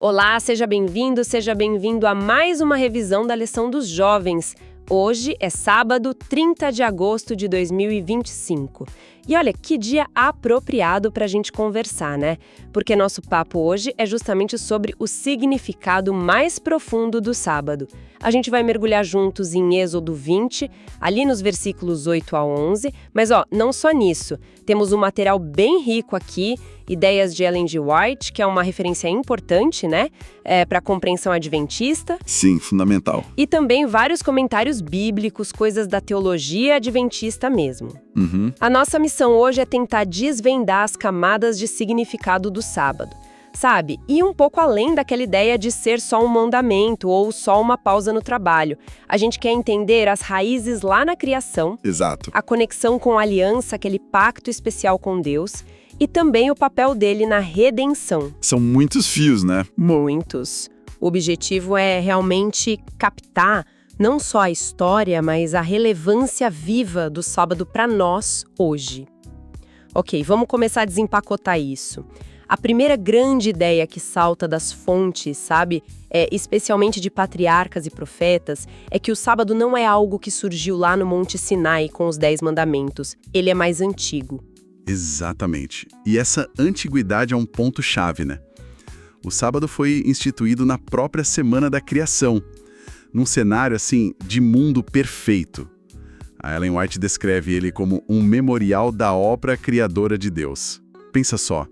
Olá, seja bem-vindo a mais uma revisão da lição dos jovens. Hoje é sábado, 30 de agosto de 2025. E olha, que dia apropriado para a gente conversar, né? Porque nosso papo hoje é justamente sobre o significado mais profundo do sábado. A gente vai mergulhar juntos em Êxodo 20, ali nos versículos 8 a 11, mas não só nisso. Temos um material bem rico aqui, ideias de Ellen G. White, que é uma referência importante, né, para a compreensão adventista. Sim, fundamental. E também vários comentários bíblicos, coisas da teologia adventista mesmo. A nossa missão hoje é tentar desvendar as camadas de significado do sábado. Sabe? E um pouco além daquela ideia de ser só um mandamento ou só uma pausa no trabalho. A gente quer entender as raízes lá na criação. Exato. A conexão com a aliança, aquele pacto especial com Deus, e também o papel dele na redenção. São muitos fios, né? Muitos. O objetivo é realmente captar não só a história, mas a relevância viva do sábado para nós hoje. Ok, vamos começar a desempacotar isso. A primeira grande ideia que salta das fontes, sabe, especialmente de patriarcas e profetas, é que o sábado não é algo que surgiu lá no Monte Sinai com os 10 mandamentos. Ele é mais antigo. Exatamente. E essa antiguidade é um ponto-chave, né? O sábado foi instituído na própria semana da criação, num cenário, assim, de mundo perfeito. A Ellen White descreve ele como um memorial da obra criadora de Deus. Pensa só.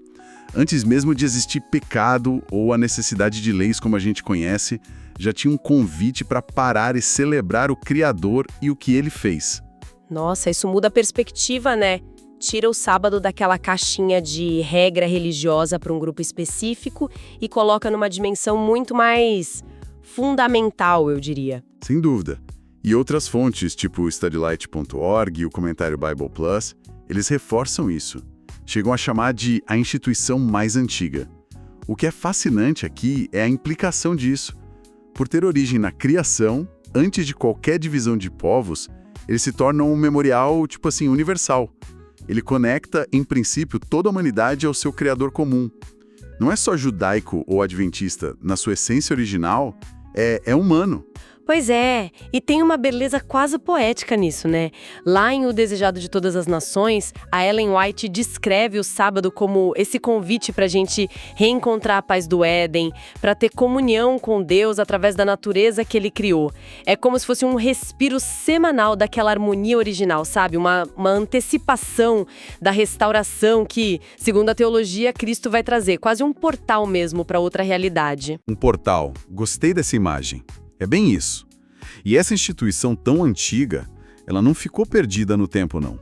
Antes mesmo de existir pecado ou a necessidade de leis como a gente conhece, já tinha um convite para parar e celebrar o Criador e o que ele fez. Nossa, isso muda a perspectiva, né? Tira o sábado daquela caixinha de regra religiosa para um grupo específico e coloca numa dimensão muito mais fundamental, eu diria. Sem dúvida. E outras fontes, tipo o studylight.org e o comentário Bible Plus, eles reforçam isso. Chegam a chamar de a instituição mais antiga. O que é fascinante aqui é a implicação disso. Por ter origem na criação, antes de qualquer divisão de povos, ele se torna um memorial, tipo assim, universal. Ele conecta, em princípio, toda a humanidade ao seu Criador comum. Não é só judaico ou adventista, na sua essência original, é humano. Pois é, e tem uma beleza quase poética nisso, né? Lá em O Desejado de Todas as Nações, a Ellen White descreve o sábado como esse convite para a gente reencontrar a paz do Éden, para ter comunhão com Deus através da natureza que ele criou. É como se fosse um respiro semanal daquela harmonia original, sabe? Uma antecipação da restauração que, segundo a teologia, Cristo vai trazer. Quase um portal mesmo para outra realidade. Um portal. Gostei dessa imagem. É bem isso. E essa instituição tão antiga, ela não ficou perdida no tempo, não.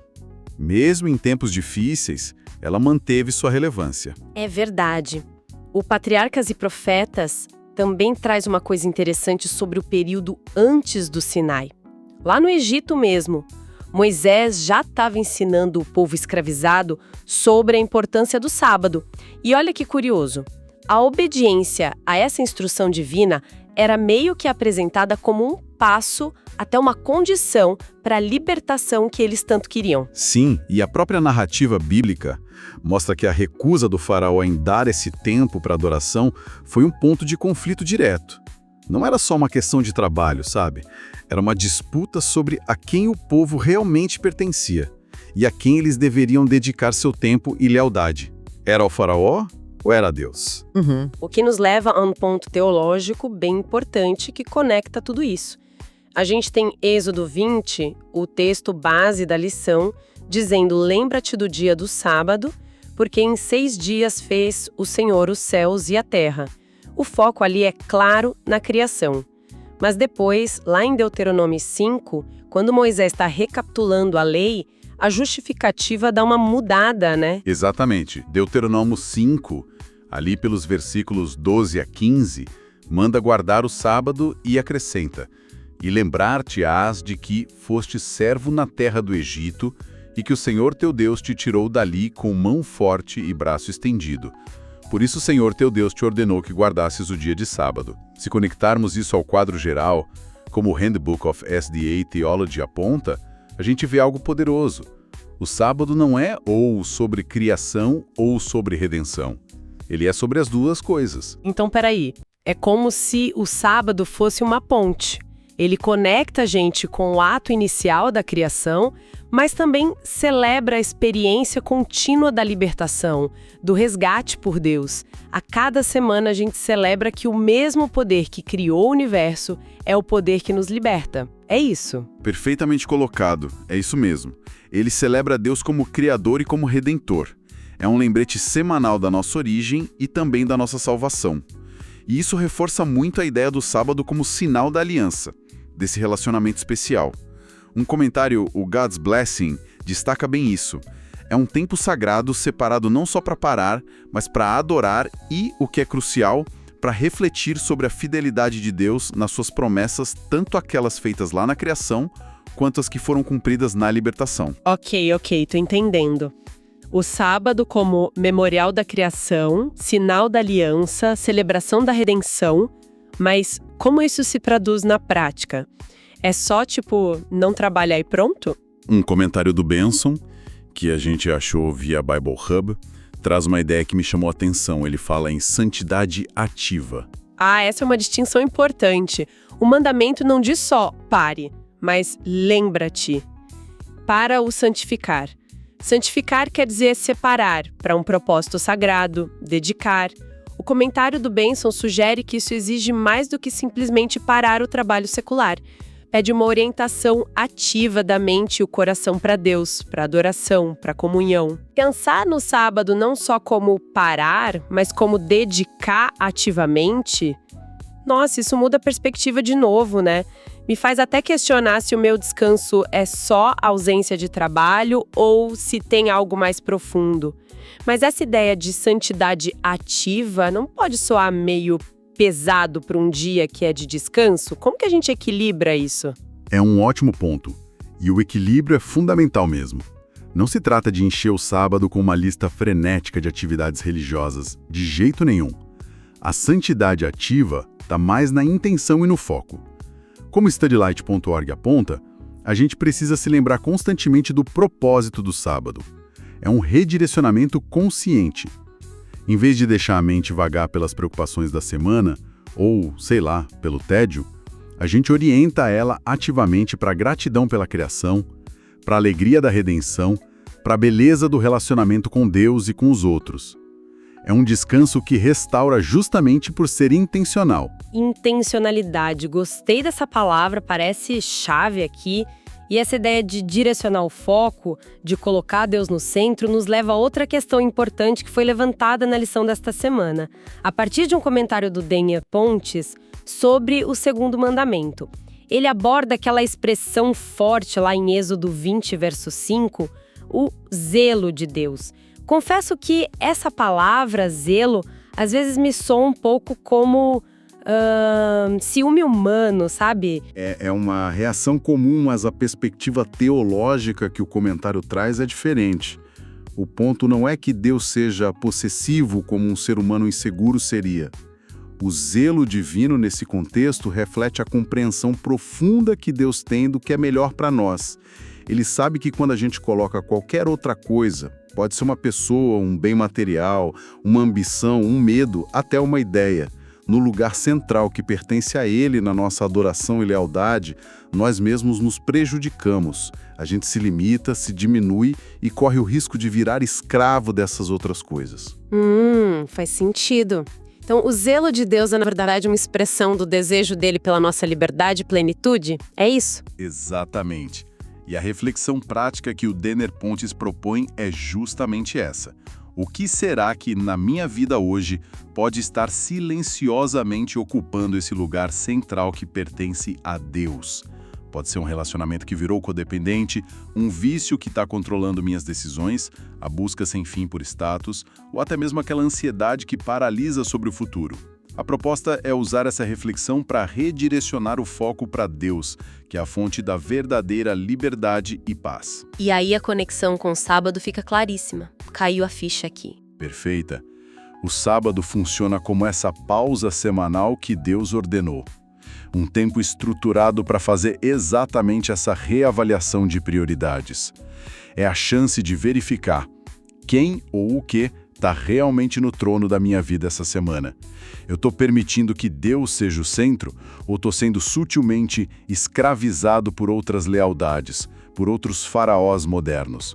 Mesmo em tempos difíceis, ela manteve sua relevância. É verdade. O Patriarcas e Profetas também traz uma coisa interessante sobre o período antes do Sinai. Lá no Egito mesmo, Moisés já estava ensinando o povo escravizado sobre a importância do sábado. E olha que curioso, a obediência a essa instrução divina era meio que apresentada como um passo até uma condição para a libertação que eles tanto queriam. Sim, e a própria narrativa bíblica mostra que a recusa do faraó em dar esse tempo para adoração foi um ponto de conflito direto. Não era só uma questão de trabalho, sabe? Era uma disputa sobre a quem o povo realmente pertencia e a quem eles deveriam dedicar seu tempo e lealdade. Era ao faraó ou era a Deus? O que nos leva a um ponto teológico bem importante que conecta tudo isso. A gente tem Êxodo 20, o texto base da lição, dizendo: lembra-te do dia do sábado, porque em 6 dias fez o Senhor os céus e a terra. O foco ali é claro na criação. Mas depois, lá em Deuteronômio 5, quando Moisés está recapitulando a lei, a justificativa dá uma mudada, né? Exatamente. Deuteronômio 5, ali pelos versículos 12 a 15, manda guardar o sábado e acrescenta: e lembrar-te-ás de que foste servo na terra do Egito e que o Senhor teu Deus te tirou dali com mão forte e braço estendido. Por isso o Senhor teu Deus te ordenou que guardasses o dia de sábado. Se conectarmos isso ao quadro geral, como o Handbook of SDA Theology aponta, a gente vê algo poderoso. O sábado não é ou sobre criação ou sobre redenção. ele é sobre as duas coisas. Então, peraí. É como se o sábado fosse uma ponte. Ele conecta a gente com o ato inicial da criação, mas também celebra a experiência contínua da libertação, do resgate por Deus. A cada semana a gente celebra que o mesmo poder que criou o universo é o poder que nos liberta. É isso. Perfeitamente colocado, é isso mesmo. Ele celebra Deus como Criador e como Redentor. É um lembrete semanal da nossa origem e também da nossa salvação. E isso reforça muito a ideia do sábado como sinal da aliança, desse relacionamento especial. Um comentário, o God's Blessing, destaca bem isso. É um tempo sagrado separado não só para parar, mas para adorar e, o que é crucial, para refletir sobre a fidelidade de Deus nas suas promessas, tanto aquelas feitas lá na criação, quanto as que foram cumpridas na libertação. Ok, tô entendendo. O sábado como memorial da criação, sinal da aliança, celebração da redenção, mas como isso se traduz na prática? É só, não trabalhar e pronto? Um comentário do Benson, que a gente achou via Bible Hub, traz uma ideia que me chamou a atenção. Ele fala em santidade ativa. Essa é uma distinção importante. O mandamento não diz só pare, mas lembra-te. Para o santificar. Santificar quer dizer separar para um propósito sagrado, dedicar. O comentário do Benson sugere que isso exige mais do que simplesmente parar o trabalho secular. Pede uma orientação ativa da mente e o coração para Deus, para adoração, para comunhão. Pensar no sábado não só como parar, mas como dedicar ativamente, nossa, isso muda a perspectiva de novo, né? Me faz até questionar se o meu descanso é só ausência de trabalho ou se tem algo mais profundo. Mas essa ideia de santidade ativa não pode soar meio pesado para um dia que é de descanso? Como que a gente equilibra isso? É um ótimo ponto. E o equilíbrio é fundamental mesmo. Não se trata de encher o sábado com uma lista frenética de atividades religiosas, de jeito nenhum. A santidade ativa está mais na intenção e no foco. Como studylight.org aponta, a gente precisa se lembrar constantemente do propósito do sábado. É um redirecionamento consciente. Em vez de deixar a mente vagar pelas preocupações da semana, ou, sei lá, pelo tédio, a gente orienta ela ativamente para a gratidão pela criação, para a alegria da redenção, para a beleza do relacionamento com Deus e com os outros. É um descanso que restaura justamente por ser intencional. Intencionalidade, gostei dessa palavra, parece chave aqui. E essa ideia de direcionar o foco, de colocar Deus no centro, nos leva a outra questão importante que foi levantada na lição desta semana, a partir de um comentário do Daniel Pontes sobre o segundo mandamento. Ele aborda aquela expressão forte lá em Êxodo 20, verso 5, o zelo de Deus. Confesso que essa palavra, zelo, às vezes me soa um pouco como ciúme humano, sabe? É uma reação comum, mas a perspectiva teológica que o comentário traz é diferente. O ponto não é que Deus seja possessivo como um ser humano inseguro seria. O zelo divino nesse contexto reflete a compreensão profunda que Deus tem do que é melhor para nós. Ele sabe que quando a gente coloca qualquer outra coisa, pode ser uma pessoa, um bem material, uma ambição, um medo, até uma ideia, no lugar central que pertence a Ele na nossa adoração e lealdade, nós mesmos nos prejudicamos. A gente se limita, se diminui e corre o risco de virar escravo dessas outras coisas. Faz sentido. Então, o zelo de Deus é, na verdade, uma expressão do desejo dele pela nossa liberdade e plenitude? É isso? Exatamente. E a reflexão prática que o Denner Pontes propõe é justamente essa. O que será que, na minha vida hoje, pode estar silenciosamente ocupando esse lugar central que pertence a Deus? Pode ser um relacionamento que virou codependente, um vício que está controlando minhas decisões, a busca sem fim por status, ou até mesmo aquela ansiedade que paralisa sobre o futuro. A proposta é usar essa reflexão para redirecionar o foco para Deus, que é a fonte da verdadeira liberdade e paz. E aí a conexão com o sábado fica claríssima. Caiu a ficha aqui. Perfeita. O sábado funciona como essa pausa semanal que Deus ordenou. Um tempo estruturado para fazer exatamente essa reavaliação de prioridades. É a chance de verificar quem ou o que está realmente no trono da minha vida essa semana? Eu estou permitindo que Deus seja o centro ou estou sendo sutilmente escravizado por outras lealdades, por outros faraós modernos?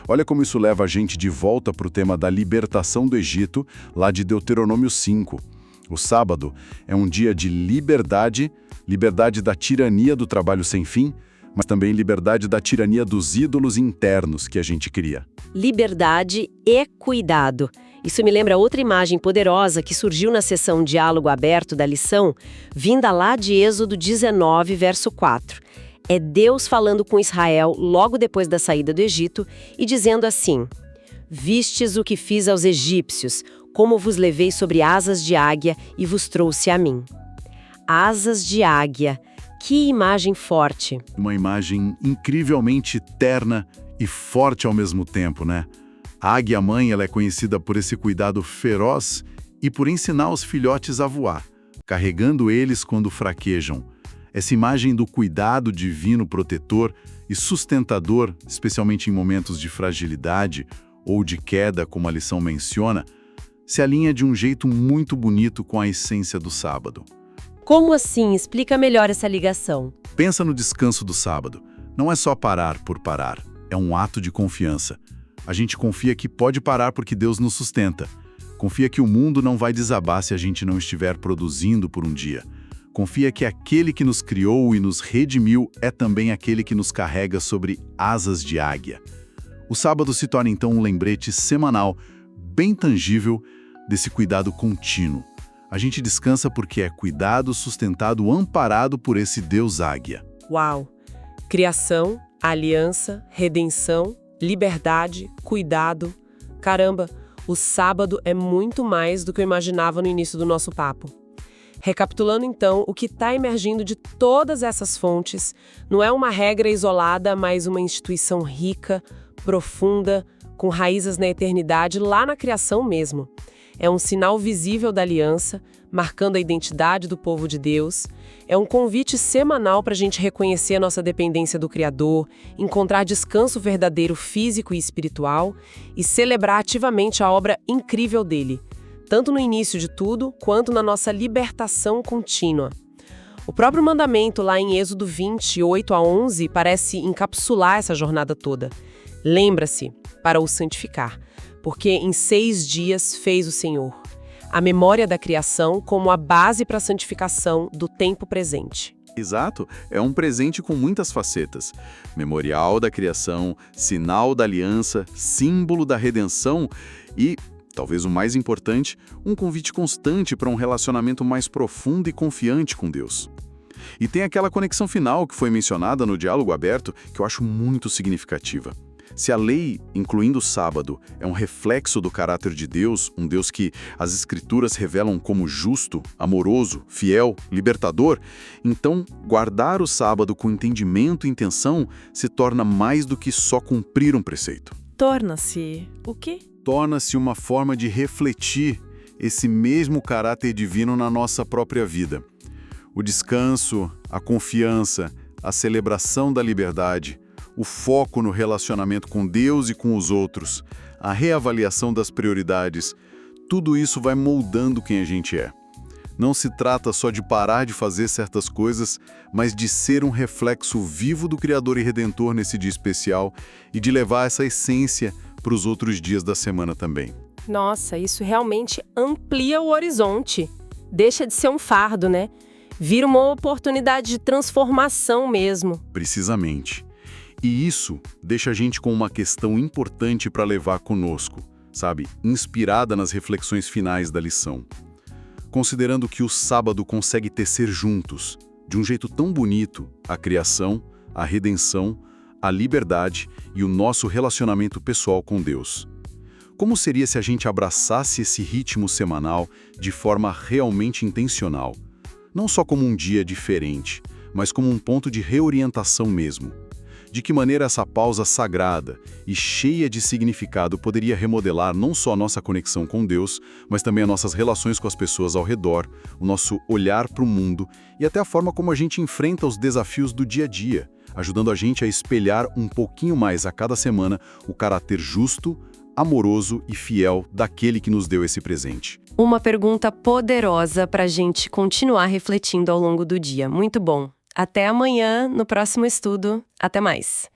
Olha como isso leva a gente de volta para o tema da libertação do Egito, lá de Deuteronômio 5. O sábado é um dia de liberdade, liberdade da tirania do trabalho sem fim, mas também liberdade da tirania dos ídolos internos que a gente cria. Liberdade e cuidado. Isso me lembra outra imagem poderosa que surgiu na sessão Diálogo Aberto da lição, vinda lá de Êxodo 19, verso 4. É Deus falando com Israel logo depois da saída do Egito e dizendo assim: Vistes o que fiz aos egípcios, como vos levei sobre asas de águia e vos trouxe a mim. Asas de águia. Que imagem forte. Uma imagem incrivelmente terna e forte ao mesmo tempo, né? A águia-mãe ela é conhecida por esse cuidado feroz e por ensinar os filhotes a voar, carregando eles quando fraquejam. Essa imagem do cuidado divino protetor e sustentador, especialmente em momentos de fragilidade ou de queda, como a lição menciona, se alinha de um jeito muito bonito com a essência do sábado. Como assim? Explica melhor essa ligação. Pensa no descanso do sábado. Não é só parar por parar, é um ato de confiança. A gente confia que pode parar porque Deus nos sustenta. Confia que o mundo não vai desabar se a gente não estiver produzindo por um dia. Confia que aquele que nos criou e nos redimiu é também aquele que nos carrega sobre asas de águia. O sábado se torna então um lembrete semanal, bem tangível, desse cuidado contínuo. A gente descansa porque é cuidado, sustentado, amparado por esse Deus águia. Uau! Criação, aliança, redenção, liberdade, cuidado. Caramba, o sábado é muito mais do que eu imaginava no início do nosso papo. Recapitulando então, o que está emergindo de todas essas fontes não é uma regra isolada, mas uma instituição rica, profunda, com raízes na eternidade, lá na criação mesmo. É um sinal visível da aliança, marcando a identidade do povo de Deus. É um convite semanal para a gente reconhecer a nossa dependência do Criador, encontrar descanso verdadeiro físico e espiritual e celebrar ativamente a obra incrível dele, tanto no início de tudo, quanto na nossa libertação contínua. O próprio mandamento lá em Êxodo 20, 8 a 11, parece encapsular essa jornada toda. Lembra-se, para o santificar, porque em 6 dias fez o Senhor. A memória da criação como a base para a santificação do tempo presente. Exato, é um presente com muitas facetas. Memorial da criação, sinal da aliança, símbolo da redenção e, talvez o mais importante, um convite constante para um relacionamento mais profundo e confiante com Deus. E tem aquela conexão final que foi mencionada no Diálogo Aberto que eu acho muito significativa. Se a lei, incluindo o sábado, é um reflexo do caráter de Deus, um Deus que as Escrituras revelam como justo, amoroso, fiel, libertador, então guardar o sábado com entendimento e intenção se torna mais do que só cumprir um preceito. Torna-se o quê? Torna-se uma forma de refletir esse mesmo caráter divino na nossa própria vida. O descanso, a confiança, a celebração da liberdade, o foco no relacionamento com Deus e com os outros, a reavaliação das prioridades, tudo isso vai moldando quem a gente é. Não se trata só de parar de fazer certas coisas, mas de ser um reflexo vivo do Criador e Redentor nesse dia especial e de levar essa essência para os outros dias da semana também. Nossa, isso realmente amplia o horizonte. Deixa de ser um fardo, né? Vira uma oportunidade de transformação mesmo. Precisamente. E isso deixa a gente com uma questão importante para levar conosco, sabe? Inspirada nas reflexões finais da lição. Considerando que o sábado consegue tecer juntos, de um jeito tão bonito, a criação, a redenção, a liberdade e o nosso relacionamento pessoal com Deus. Como seria se a gente abraçasse esse ritmo semanal de forma realmente intencional? Não só como um dia diferente, mas como um ponto de reorientação mesmo. De que maneira essa pausa sagrada e cheia de significado poderia remodelar não só a nossa conexão com Deus, mas também as nossas relações com as pessoas ao redor, o nosso olhar para o mundo e até a forma como a gente enfrenta os desafios do dia a dia, ajudando a gente a espelhar um pouquinho mais a cada semana o caráter justo, amoroso e fiel daquele que nos deu esse presente? Uma pergunta poderosa para a gente continuar refletindo ao longo do dia. Muito bom. Até amanhã, no próximo estudo. Até mais.